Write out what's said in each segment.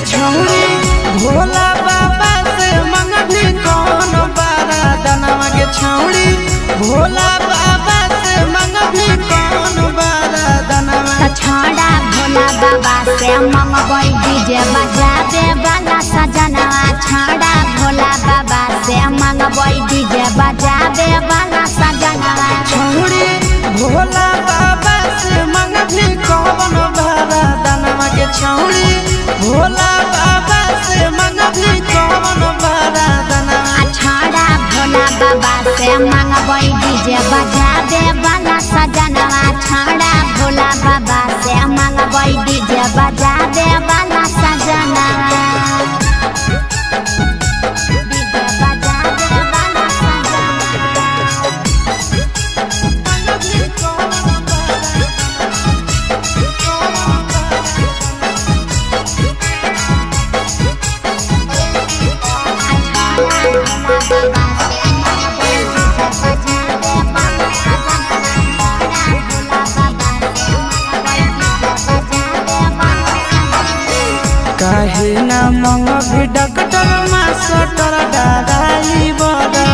छौरी भोला बाबा से मंगभी कौन बारा दनवा के छौरी भोला बाबा से मंगभी कौन बारा दनवा छौड़ा भोला बाबा से मंगबई डीजे बजा दे वाला सजनवा छौड़ा भोला बाबा से मंगबई डीजे बजा दे वाला सजनवा छौरी भोला बाबा से मंगभी कौन बारा दनवा के छौरी भोला बाबा से मंगभी कौन बारा दनवा छौड़ा भोला बाबा से मंगबई डीजे बजा दे वाला सजनवा छौड़ा भोला बाबा से मंगबई डीजे बजा दे वाला सजनवा डीजे बजा दे वाला काहे ना मंगभी डॉक्टर मास्टर डराई बड़ा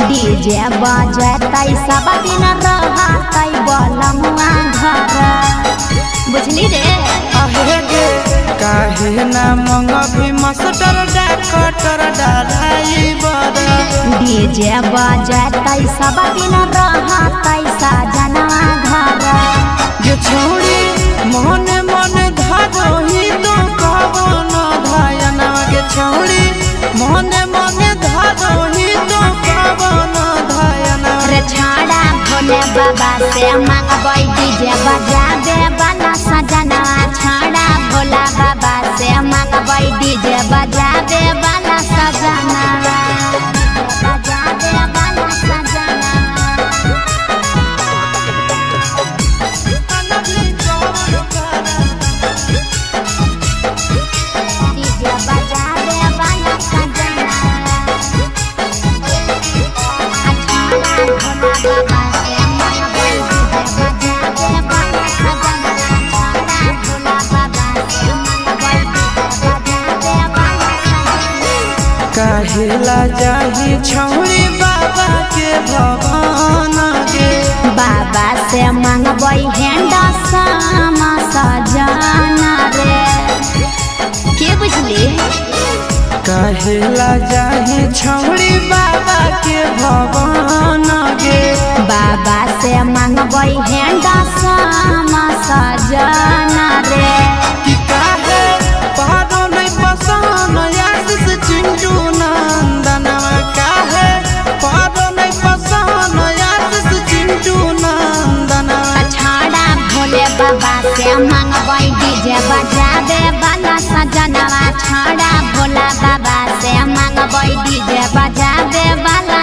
डीजे बजतै सब दिन रहतै बलमुआ घर बुझली रे आहे गे काहे ना मंगभी मास्टर डॉक्टर डराई बड़ा डीजे बजतै सब दिन रहतै सजनवा घर ये छोड़ी मने मने धारोही तो कवन धायना के छोड़ी मने मने धारोही तो कवन धायना रे छौड़ा भोले बाबा से मंगबई डीजे बजा दे वाला सजनवा छौड़ा भोला बाबा से मंगबई डीजे बजा दे वाला सजनवा बजा दे वाला सजनवा डीजे बजा दे वाला सजनवा छौड़ा काहेला जाही छौरी बाबा के भवन गे बाबा से मंगबई हेंडा सामा सजना रे के बुझली काहेला जाही छौरी बाबा के भवन गे बाबा से मंगबई हेंडा सामा सजना रे कि काहे पहाड़ों नहीं पसंद आशीष चिंटू नंदनवा काहे पहाड़ों नहीं पसंद आशीष चिंटू नंदनवा छौड़ा भोले बाबा से मंगबई डीजे बजा दे वाला सजनवा छौड़ा भोला बाबा से मंगबई डीजे बजा दे वाला